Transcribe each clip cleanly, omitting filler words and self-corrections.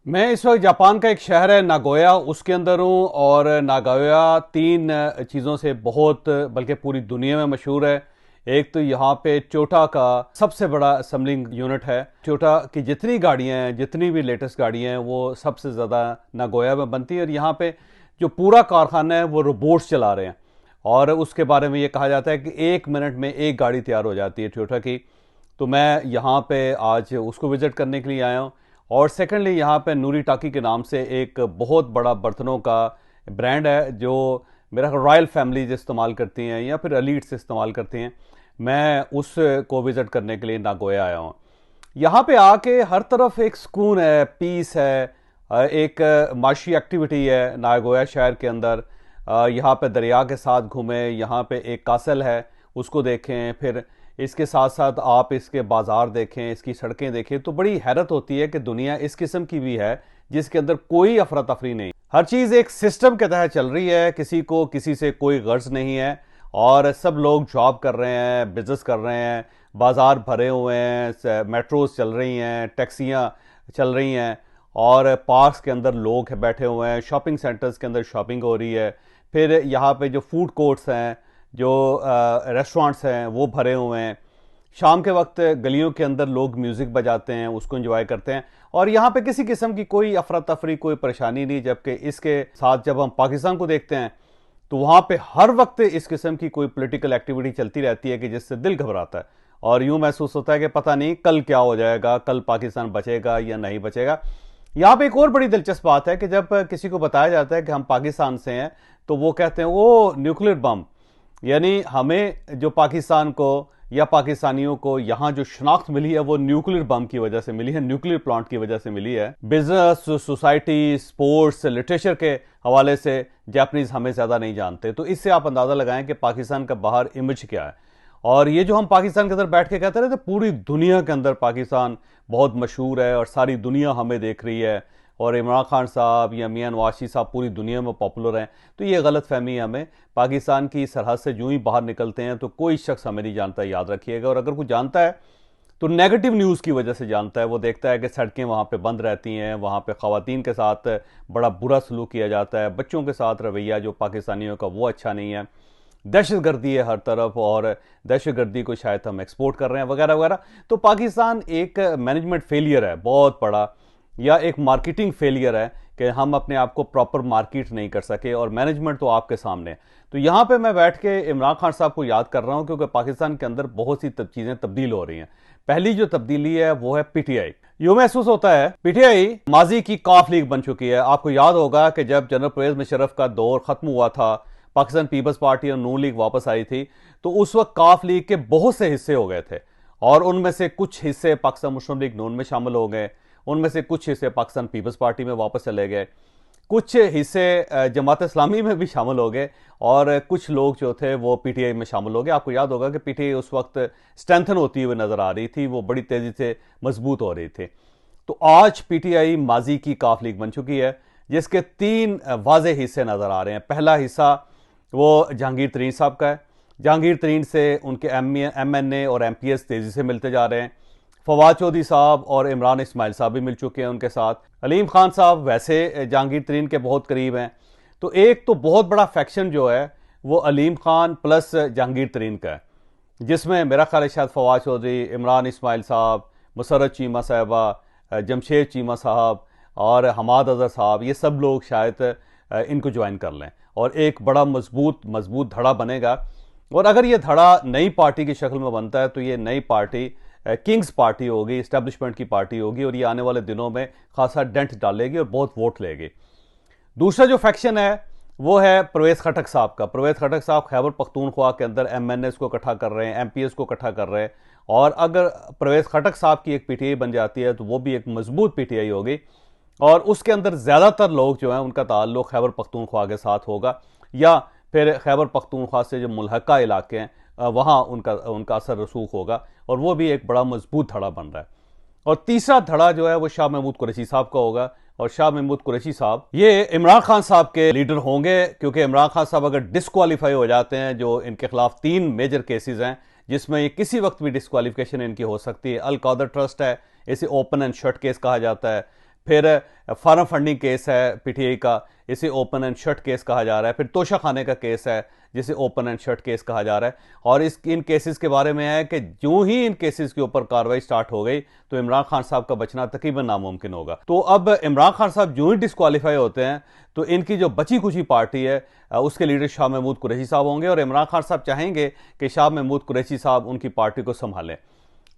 मैं इस वक्त जापान का एक शहर है नागोया, उसके अंदर हूँ। और नागोया तीन चीज़ों से बहुत, बल्कि पूरी दुनिया में मशहूर है। एक तो यहाँ पे टोयोटा का सबसे बड़ा असम्बलिंग यूनिट है। टोयोटा की जितनी गाड़ियाँ हैं, जितनी भी लेटेस्ट गाड़ियाँ हैं, वो सबसे ज़्यादा नागोया में बनती है। और यहाँ पे जो पूरा कारखाना है वो रोबोट्स चला रहे हैं। और उसके बारे में ये कहा जाता है कि 1 मिनट में एक गाड़ी तैयार हो जाती है टोयोटा की। तो मैं यहाँ पे आज उसको विज़िट करने के लिए आया हूँ। और सेकेंडली यहाँ पे नूरी टाकी के नाम से एक बहुत बड़ा बर्तनों का ब्रांड है, जो मेरा रॉयल फैमिलीज इस्तेमाल करती हैं या फिर एलीट्स इस्तेमाल करती हैं। मैं उस को विज़िट करने के लिए नागोया आया हूँ। यहाँ पे आके हर तरफ एक सुकून है, पीस है, एक माशी एक्टिविटी है नागोया शहर के अंदर। यहाँ पे दरिया के साथ घूमें, यहाँ पे एक कासल है उसको देखें, फिर इसके साथ साथ आप इसके बाज़ार देखें, इसकी सड़कें देखें, तो बड़ी हैरत होती है कि दुनिया इस किस्म की भी है जिसके अंदर कोई अफरा तफरी नहीं, हर चीज़ एक सिस्टम के तहत चल रही है। किसी को किसी से कोई गर्ज नहीं है और सब लोग जॉब कर रहे हैं, बिजनेस कर रहे हैं, बाज़ार भरे हुए हैं, मेट्रोज चल रही हैं, टैक्सियाँ चल रही हैं, और पार्क्स के अंदर लोग बैठे हुए हैं, शॉपिंग सेंटर्स के अंदर शॉपिंग हो रही है। फिर यहाँ पे जो फूड कोर्ट्स हैं, जो रेस्टोरेंट्स हैं, वो भरे हुए हैं। शाम के वक्त गलियों के अंदर लोग म्यूज़िक बजाते हैं, उसको एंजॉय करते हैं। और यहाँ पे किसी किस्म की कोई अफरा तफरी, कोई परेशानी नहीं। जबकि इसके साथ जब हम पाकिस्तान को देखते हैं तो वहाँ पे हर वक्त इस किस्म की कोई पॉलिटिकल एक्टिविटी चलती रहती है कि जिससे दिल घबराता है और यूँ महसूस होता है कि पता नहीं कल क्या हो जाएगा, कल पाकिस्तान बचेगा या नहीं बचेगा। यहाँ पे एक और बड़ी दिलचस्प बात है कि जब किसी को बताया जाता है कि हम पाकिस्तान से हैं, तो वो कहते हैं वो न्यूक्लियर बम। यानी हमें जो पाकिस्तान को या पाकिस्तानियों को यहाँ जो शनाख्त मिली है वो न्यूक्लियर बम की वजह से मिली है, न्यूक्लियर प्लांट की वजह से मिली है। बिजनेस, सोसाइटी, स्पोर्ट्स, लिटरेचर के हवाले से जापानीज हमें ज़्यादा नहीं जानते। तो इससे आप अंदाज़ा लगाएं कि पाकिस्तान का बाहर इमेज क्या है। और ये जो हम पाकिस्तान के अंदर बैठ के कहते रहते, पूरी दुनिया के अंदर पाकिस्तान बहुत मशहूर है और सारी दुनिया हमें देख रही है, और इमरान खान साहब या मियां नवाज शरीफ साहब पूरी दुनिया में पॉपुलर हैं। तो ये गलत फहमी है हमें। पाकिस्तान की सरहद से यूं ही बाहर निकलते हैं तो कोई शख्स हमें नहीं जानता, याद रखिएगा। और अगर कोई जानता है तो नेगेटिव न्यूज़ की वजह से जानता है। वो देखता है कि सड़कें वहाँ पे बंद रहती हैं, वहाँ पे ख़वातीन के साथ बड़ा बुरा सलूक किया जाता है, बच्चों के साथ रवैया जो पाकिस्तानियों का वो अच्छा नहीं है, दहशत गर्दी है हर तरफ, और दहशत गर्दी को शायद हम एक्सपोर्ट कर रहे हैं वगैरह वगैरह। तो पाकिस्तान एक मैनेजमेंट फेलियर है बहुत बड़ा, या एक मार्केटिंग फेलियर है कि हम अपने आप को प्रॉपर मार्केट नहीं कर सके, और मैनेजमेंट तो आपके सामने है। तो यहाँ पे मैं बैठ के इमरान खान साहब को याद कर रहा हूँ, क्योंकि पाकिस्तान के अंदर बहुत सी चीज़ें तब्दील हो रही हैं। पहली जो तब्दीली है वो है पीटीआई। यूं महसूस होता है पीटीआई माजी की काफ लीग बन चुकी है। आपको याद होगा कि जब जनरल परवेज मुशर्रफ का दौर खत्म हुआ था, पाकिस्तान पीपल्स पार्टी और नून लीग वापस आई थी, तो उस वक्त काफ लीग के बहुत से हिस्से हो गए थे, और उनमें से कुछ हिस्से पाकिस्तान मुस्लिम लीग नून में शामिल हो गए, उनमें से कुछ हिस्से पाकिस्तान पीपल्स पार्टी में वापस चले गए, कुछ हिस्से जमात इस्लामी में भी शामिल हो गए, और कुछ लोग जो थे वो पीटीआई में शामिल हो गए। आपको याद होगा कि पीटीआई उस वक्त स्ट्रेंथन होती हुई नजर आ रही थी, वो बड़ी तेजी से मजबूत हो रही थी। तो आज पीटीआई माजी की काफ लीग बन चुकी है, जिसके तीन वाज़ेह हिस्से नजर आ रहे हैं। पहला हिस्सा वो जहांगीर तरीन साहब का है। जहांगीर तरीन से उनके एमएनए और एमपीएस तेजी से मिलते जा रहे हैं। फवाद चौधरी साहब और इमरान इस्माइल साहब भी मिल चुके हैं उनके साथ। अलीम खान साहब वैसे जहांगीर तरीन के बहुत करीब हैं। तो एक तो बहुत बड़ा फैक्शन जो है वो अलीम खान प्लस जहांगीर तरीन का है, जिसमें मेरा ख्याल है शायद फवाद चौधरी, इमरान इस्माइल साहब, मुसर्रत चीमा साहबा, जमशेद चीमा साहब और हमाद अजहर साहब, ये सब लोग शायद इनको ज्वाइन कर लें और एक बड़ा मजबूत मजबूत धड़ा बनेगा। और अगर ये धड़ा नई पार्टी की शक्ल में बनता है तो ये नई पार्टी किंग्स पार्टी होगी, इस्टेब्लिशमेंट की पार्टी होगी, और ये आने वाले दिनों में खासा डेंट डालेगी और बहुत वोट लेगी। दूसरा जो फैक्शन है वो है परवेज खटक साहब का। परवेज खटक साहब खैबर पख्तूनख्वा के अंदर एमएनएस को इकट्ठा कर रहे हैं, एमपीएस को इकट्ठा कर रहे हैं, और अगर परवेज खटक साहब की एक पीटीआई बन जाती है तो वो भी एक मजबूत पीटीआई होगी, और उसके अंदर ज़्यादातर लोग जो हैं उनका ताल्लुक खैबर पख्तूनख्वा के साथ होगा, या फिर खैबर पख्तूनख्वा से जो मुल्हका इलाके हैं वहाँ उनका उनका असर रसूख होगा, और वो भी एक बड़ा मजबूत धड़ा बन रहा है। और तीसरा धड़ा जो है वो शाह महमूद कुरैशी साहब का होगा, और शाह महमूद कुरैशी साहब ये इमरान खान साहब के लीडर होंगे, क्योंकि इमरान खान साहब अगर डिस्क्वालीफाई हो जाते हैं, जो इनके खिलाफ 3 मेजर केसेस हैं जिसमें ये किसी वक्त भी डिस्क्वालिफिकेशन इनकी हो सकती है। अल कौदर ट्रस्ट है, इसे ओपन एंड शट केस कहा जाता है। फिर फार्म फंडिंग केस है पीटीआई का, इसे ओपन एंड शट केस कहा जा रहा है। फिर तोशा खाने का केस है जिसे ओपन एंड शट केस कहा जा रहा है। और इन केसेस के बारे में है कि जो ही इन केसेस के ऊपर कार्रवाई स्टार्ट हो गई तो इमरान खान साहब का बचना तकरीबन नामुमकिन होगा। तो अब इमरान खान साहब जो ही डिस्क्वालीफाई होते हैं तो इनकी जो बची खुची पार्टी है उसके लीडर शाह महमूद कुरैशी साहब होंगे और इमरान खान साहब चाहेंगे कि शाह महमूद कुरैशी साहब उनकी पार्टी को संभालें।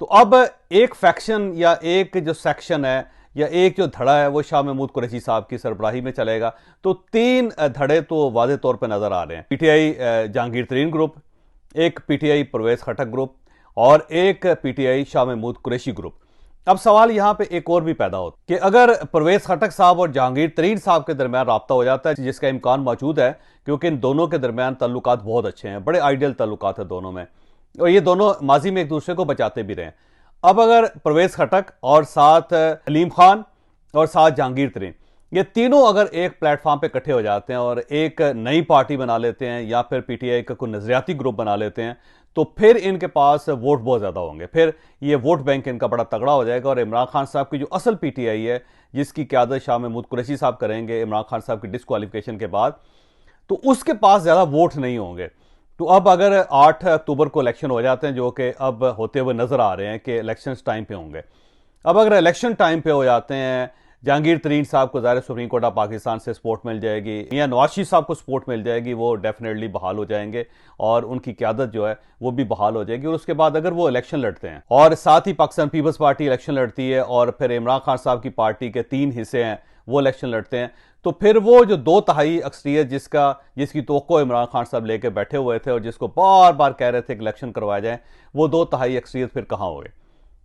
तो अब एक फैक्शन या एक जो सेक्शन है या एक जो धड़ा है वो शाह महमूद कुरैशी साहब की सरबराही में चलेगा। तो 3 धड़े तो वाज़े तौर पे नजर आ रहे हैं, पीटीआई जहांगीर तरीन ग्रुप, एक पीटीआई परवेज खटक ग्रुप और एक पीटीआई शाह महमूद कुरैशी ग्रुप। अब सवाल यहां पे एक और भी पैदा होता है कि अगर परवेज खटक साहब और जहांगीर तरीन साहब के दरमियान राब्ता हो जाता है, जिसका इम्कान मौजूद है क्योंकि इन दोनों के दरमियान ताल्लुकात बहुत अच्छे हैं, बड़े आइडियल ताल्लुकात है दोनों में, और ये दोनों माजी में एक दूसरे को बचाते भी रहे। अब अगर परवेज खटक और साथ हलीम खान और साथ जहांगीर तरीन, ये तीनों अगर एक प्लेटफॉर्म पे इकट्ठे हो जाते हैं और एक नई पार्टी बना लेते हैं या फिर पीटीआई का कोई नजरियाती ग्रुप बना लेते हैं तो फिर इनके पास वोट बहुत ज़्यादा होंगे, फिर ये वोट बैंक इनका बड़ा तगड़ा हो जाएगा। और इमरान खान साहब की जो असल पीटीआई है जिसकी क़यादत शाह महमूद कुरैशी साहब करेंगे इमरान खान साहब की डिस्क्वालिफिकेशन के बाद, तो उसके पास ज़्यादा वोट नहीं होंगे। तो अब अगर 8 अक्टूबर को इलेक्शन हो जाते हैं, जो कि अब होते हुए नजर आ रहे हैं कि इलेक्शन टाइम पे होंगे, अब अगर इलेक्शन टाइम पे हो जाते हैं जहांगीर तरीन साहब को ज़ाहिर सुप्रीम कोर्ट ऑफ पाकिस्तान से सपोर्ट मिल जाएगी या नवाज शरीफ साहब को सपोर्ट मिल जाएगी, वो डेफिनेटली बहाल हो जाएंगे और उनकी क़यादत जो है वो भी बहाल हो जाएगी। और उसके बाद अगर वो इलेक्शन लड़ते हैं और साथ ही पाकिस्तान पीपल्स पार्टी इलेक्शन लड़ती है और फिर इमरान खान साहब की पार्टी के 3 हिस्से हैं वो इलेक्शन लड़ते हैं, तो फिर वो जो 2 तिहाई अक्सरियत जिसकी तवक्को इमरान खान साहब लेके बैठे हुए थे और जिसको बार बार कह रहे थे कि इलेक्शन करवाया जाए, वो 2 तिहाई अक्सरियत फिर कहाँ हो गए,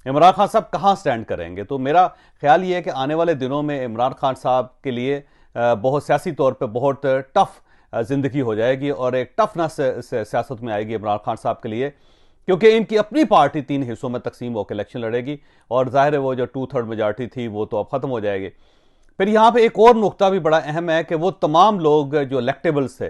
इमरान खान साहब कहाँ स्टैंड करेंगे। तो मेरा ख्याल ये है कि आने वाले दिनों में इमरान खान साहब के लिए बहुत सियासी तौर पे बहुत टफ ज़िंदगी हो जाएगी और एक टफनेस सियासत में आएगी इमरान खान साहब के लिए, क्योंकि इनकी अपनी पार्टी 3 हिस्सों में तकसीम होकर इलेक्शन लड़ेगी और जाहिर है वो जो 2/3 मेजॉरिटी थी वो तो अब ख़त्म हो जाएगी। फिर यहाँ पे एक और नुकता भी बड़ा अहम है कि वो तमाम लोग जो इलेक्टेबल्स थे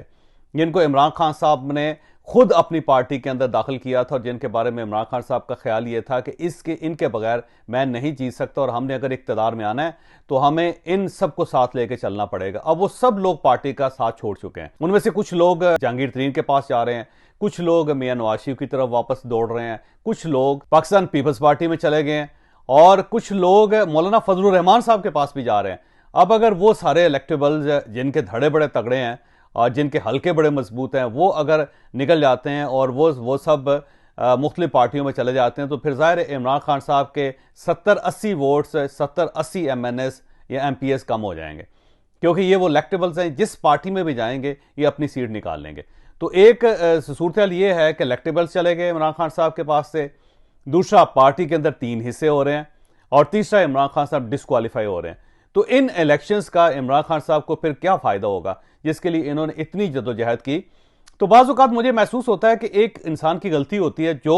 जिनको इमरान खान साहब ने खुद अपनी पार्टी के अंदर दाखिल किया था और जिनके बारे में इमरान खान साहब का ख्याल ये था कि इनके बगैर मैं नहीं जीत सकता और हमने अगर इक़्तिदार में आना है तो हमें इन सबको साथ लेके चलना पड़ेगा। अब वो सब लोग पार्टी का साथ छोड़ चुके हैं। उनमें से कुछ लोग जहांगीर तरीन के पास जा रहे हैं, कुछ लोग मियां नवाज शरीफ की तरफ वापस दौड़ रहे हैं, कुछ लोग पाकिस्तान पीपल्स पार्टी में चले गए हैं और कुछ लोग मौलाना फजलुर रहमान साहब के पास भी जा रहे हैं। अब अगर वो सारे इलेक्टेबल्स जिनके धड़े बड़े तगड़े हैं और जिनके हल्के बड़े मजबूत हैं वो अगर निकल जाते हैं और वो सब मुख्तलिफ पार्टियों में चले जाते हैं, तो फिर ज़ाहिर इमरान खान साहब के 70-80 वोट्स 70-80 MNS या MPS कम हो जाएंगे, क्योंकि ये वो इलेक्टेबल्स हैं जिस पार्टी में भी जाएंगे ये अपनी सीट निकाल लेंगे। तो एक सूरत हाल ये है कि इलेक्टेबल्स चले गए इमरान खान साहब के पास से, दूसरा पार्टी के अंदर 3 हिस्से हो रहे हैं और तीसरा इमरान खान साहब डिस्क्वालीफाई हो रहे हैं। तो इन इलेक्शंस का इमरान खान साहब को फिर क्या फ़ायदा होगा जिसके लिए इन्होंने इतनी जदोजहद की। तो बाज़ औक़ात मुझे महसूस होता है कि एक इंसान की गलती होती है जो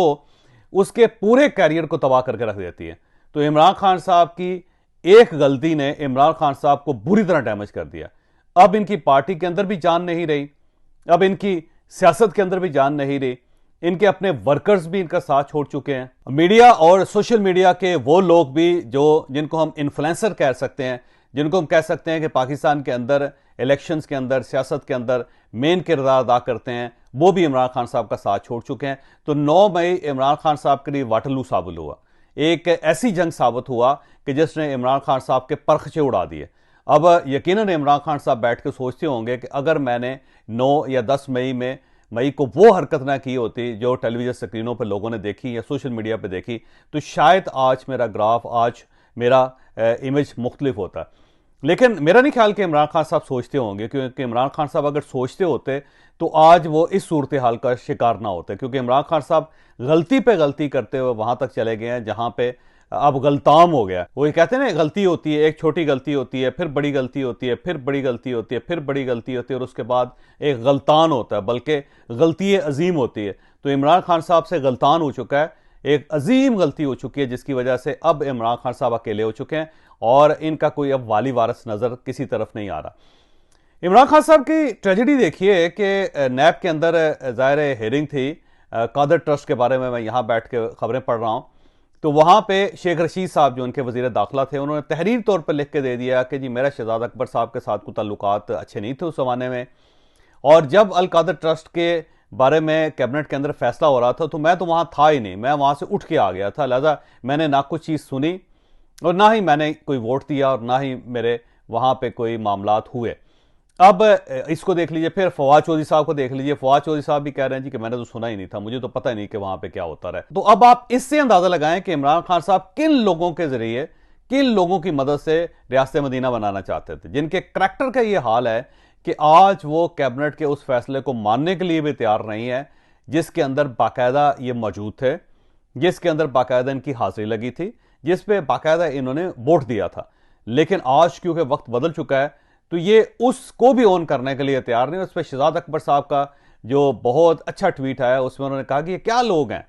उसके पूरे कैरियर को तबाह करके रख देती है। तो इमरान खान साहब की एक गलती ने इमरान खान साहब को बुरी तरह डैमेज कर दिया। अब इनकी पार्टी के अंदर भी जान नहीं रही, अब इनकी सियासत के अंदर भी जान नहीं रही, इनके अपने वर्कर्स भी इनका साथ छोड़ चुके हैं। मीडिया और सोशल मीडिया के वो लोग भी जिनको हम इन्फ्लुएंसर कह सकते हैं, जिनको हम कह सकते हैं कि पाकिस्तान के अंदर इलेक्शंस के अंदर सियासत के अंदर मेन किरदार अदा करते हैं, वो भी इमरान खान साहब का साथ छोड़ चुके हैं। तो 9 मई इमरान खान साहब के लिए वाटरलू साबित हुआ, एक ऐसी जंग साबित हुआ कि जिसने इमरान खान साहब के परखचे उड़ा दिए। अब यकीनन इमरान खान साहब बैठ के सोचते होंगे कि अगर मैंने 9 या 10 मई को वो हरकत ना की होती जो टेलीविजन स्क्रीनों पर लोगों ने देखी या सोशल मीडिया पर देखी, तो शायद आज मेरा ग्राफ, आज मेरा इमेज मुख्तलिफ होता। लेकिन मेरा नहीं ख्याल कि इमरान खान साहब सोचते होंगे, क्योंकि इमरान खान साहब अगर सोचते होते तो आज वो इस सूरत हाल का शिकार ना होते, क्योंकि इमरान खान साहब गलती पे गलती करते हुए वहां तक चले गए हैं जहां पे अब गलताम हो गया। वो ये कहते हैं ना, गलती होती है, एक छोटी गलती होती है, फिर बड़ी गलती होती है, फिर बड़ी गलती होती है, फिर बड़ी गलती होती है और उसके बाद एक गलतान होता है, बल्कि गलती अजीम होती है। तो इमरान खान साहब से गलतान हो चुका है, एक अजीम गलती हो चुकी है, जिसकी वजह से अब इमरान खान साहब अकेले हो चुके हैं और इनका कोई अब वाली वारस नजर किसी तरफ नहीं आ रहा। इमरान खान साहब की ट्रेजेडी देखिए कि नैब के अंदर ज़ाहिर हियरिंग थी कादर ट्रस्ट के बारे में, मैं यहाँ बैठ के खबरें पढ़ रहा हूँ, तो वहां पे शेख रशीद साहब जो उनके वजीर दाखिला थे, उन्होंने तहरीर तौर पर लिख के दे दिया कि जी मेरा शहजाद अकबर साहब के साथ कोई ताल्लुकात अच्छे नहीं थे उस जमाने में। और जब अल कादर ट्रस्ट के बारे में कैबिनेट के अंदर फैसला हो रहा था तो मैं तो वहां था ही नहीं, मैं वहां से उठ के आ गया था, लिहाजा मैंने ना कुछ चीज़ सुनी और ना ही मैंने कोई वोट दिया और ना ही मेरे वहां पे कोई मामलात हुए। अब इसको देख लीजिए, फिर फवाद चौधरी साहब को देख लीजिए। फवाद चौधरी साहब भी कह रहे हैं जी कि मैंने तो सुना ही नहीं था, मुझे तो पता ही नहीं कि वहां पे क्या होता रहा। तो अब आप इससे अंदाजा लगाएं कि इमरान खान साहब किन लोगों के जरिए, किन लोगों की मदद से रियासत मदीना बनाना चाहते थे, जिनके करैक्टर का ये हाल है कि आज वो कैबिनेट के उस फैसले को मानने के लिए भी तैयार नहीं है जिसके अंदर बाकायदा ये मौजूद थे, जिसके अंदर बाकायदा इनकी हाजिरी लगी थी, जिस पे बाकायदा इन्होंने वोट दिया था। लेकिन आज क्योंकि वक्त बदल चुका है तो ये उसको भी ऑन करने के लिए तैयार नहीं। उस पर शहजाद अकबर साहब का जो बहुत अच्छा ट्वीट आया उसमें उन्होंने कहा कि ये क्या लोग हैं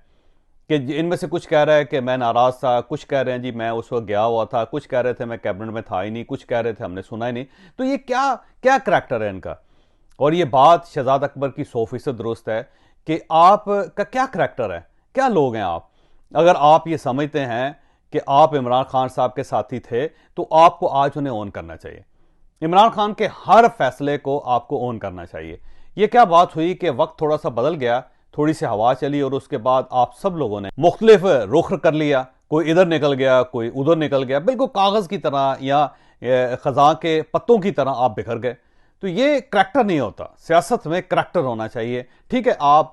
कि इनमें से कुछ कह रहा है कि मैं नाराज था, कुछ कह रहे हैं जी मैं उस वक्त गया हुआ था, कुछ कह रहे थे मैं कैबिनेट में था ही नहीं, कुछ कह रहे थे हमने सुना ही नहीं। तो ये क्या क्या करैक्टर है इनका। और ये बात शहजाद अकबर की 100% दुरुस्त है कि आप का क्या करैक्टर है, क्या लोग हैं आप। अगर आप ये समझते हैं कि आप इमरान खान साहब के साथी थे तो आपको आज उन्हें ऑन करना चाहिए। इमरान खान के हर फैसले को आपको ऑन करना चाहिए। यह क्या बात हुई कि वक्त थोड़ा सा बदल गया, थोड़ी सी हवा चली और उसके बाद आप सब लोगों ने मुख्तलिफ रुख कर लिया, कोई इधर निकल गया, कोई उधर निकल गया, बिल्कुल कागज की तरह या खजा के पत्तों की तरह आप बिखर गए। तो ये करैक्टर नहीं होता, सियासत में करैक्टर होना चाहिए। ठीक है, आप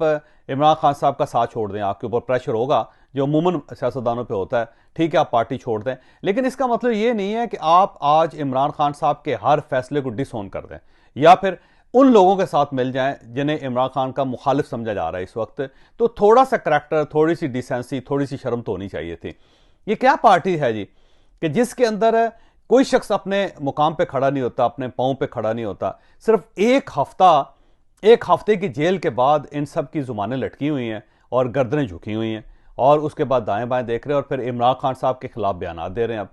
इमरान खान साहब का साथ छोड़ दें, आपके ऊपर प्रेशर होगा जो अमूमन सियासतदानों पे होता है, ठीक है आप पार्टी छोड़ दें, लेकिन इसका मतलब ये नहीं है कि आप आज इमरान खान साहब के हर फैसले को डिसऑन कर दें या फिर उन लोगों के साथ मिल जाएं जिन्हें इमरान खान का मुखालिफ समझा जा रहा है इस वक्त। तो थोड़ा सा करैक्टर, थोड़ी सी डिसेंसी, थोड़ी सी शर्म तो होनी चाहिए थी। ये क्या पार्टी है जी कि जिसके अंदर कोई शख्स अपने मुकाम पे खड़ा नहीं होता, अपने पांव पे खड़ा नहीं होता। सिर्फ एक हफ्ते की जेल के बाद इन सब की जुबानें लटकी हुई हैं और गर्दनें झुकी हुई हैं और उसके बाद दाएं बाएं देख रहे हैं और फिर इमरान खान साहब के खिलाफ बयान दे रहे हैं अब,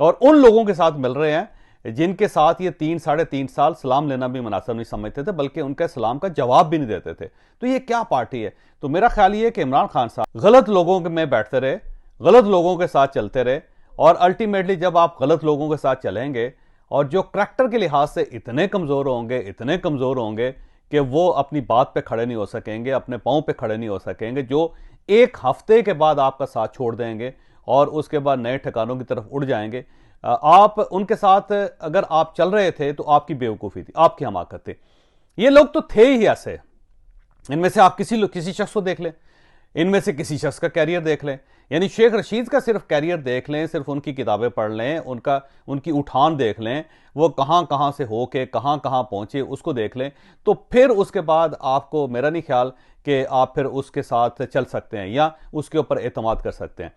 और उन लोगों के साथ मिल रहे हैं जिनके साथ ये 3-3.5 साल सलाम लेना भी मुनासिब नहीं समझते थे, बल्कि उनके सलाम का जवाब भी नहीं देते थे। तो ये क्या पार्टी है। तो मेरा ख्याल ये कि इमरान खान साहब गलत लोगों में बैठते रहे, गलत लोगों के साथ चलते रहे, और अल्टीमेटली जब आप गलत लोगों के साथ चलेंगे और जो करैक्टर के लिहाज से इतने कमजोर होंगे कि वो अपनी बात पे खड़े नहीं हो सकेंगे, अपने पांव पे खड़े नहीं हो सकेंगे, जो एक हफ्ते के बाद आपका साथ छोड़ देंगे और उसके बाद नए ठिकानों की तरफ उड़ जाएंगे। आप उनके साथ अगर आप चल रहे थे तो आपकी बेवकूफ़ी थी, आपकी हमाकत थी। ये लोग तो थे ही ऐसे। इनमें से आप किसी शख्स को देख लें, इनमें से किसी शख्स का कैरियर देख लें, यानी शेख रशीद का सिर्फ कैरियर देख लें, सिर्फ उनकी किताबें पढ़ लें, उनकी उठान देख लें, वो कहां कहां से होके कहां कहां पहुंचे उसको देख लें, तो फिर उसके बाद आपको मेरा नहीं ख्याल कि आप फिर उसके साथ चल सकते हैं या उसके ऊपर एतमाद कर सकते हैं।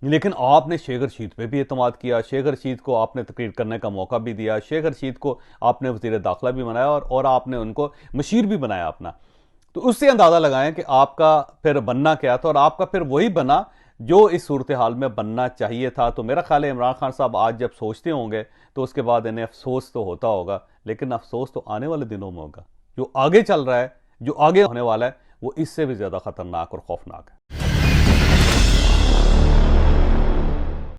लेकिन आपने शेख रशीद पे भी एतमाद किया, शेख रशीद को आपने तकरीर करने का मौका भी दिया, शेख रशीद को आपने वज़ीर दाखिला भी बनाया और आपने उनको मशीर भी बनाया अपना। तो उससे अंदाज़ा लगाएं कि आपका फिर बनना क्या था, और आपका फिर वही बना जो इस सूरत हाल में बनना चाहिए था। तो मेरा ख्याल है इमरान खान साहब आज जब सोचते होंगे तो उसके बाद इन्हें अफसोस तो होता होगा, लेकिन अफसोस तो आने वाले दिनों में होगा। जो आगे चल रहा है, जो आगे होने वाला है, वो इससे भी ज़्यादा खतरनाक और खौफनाक है।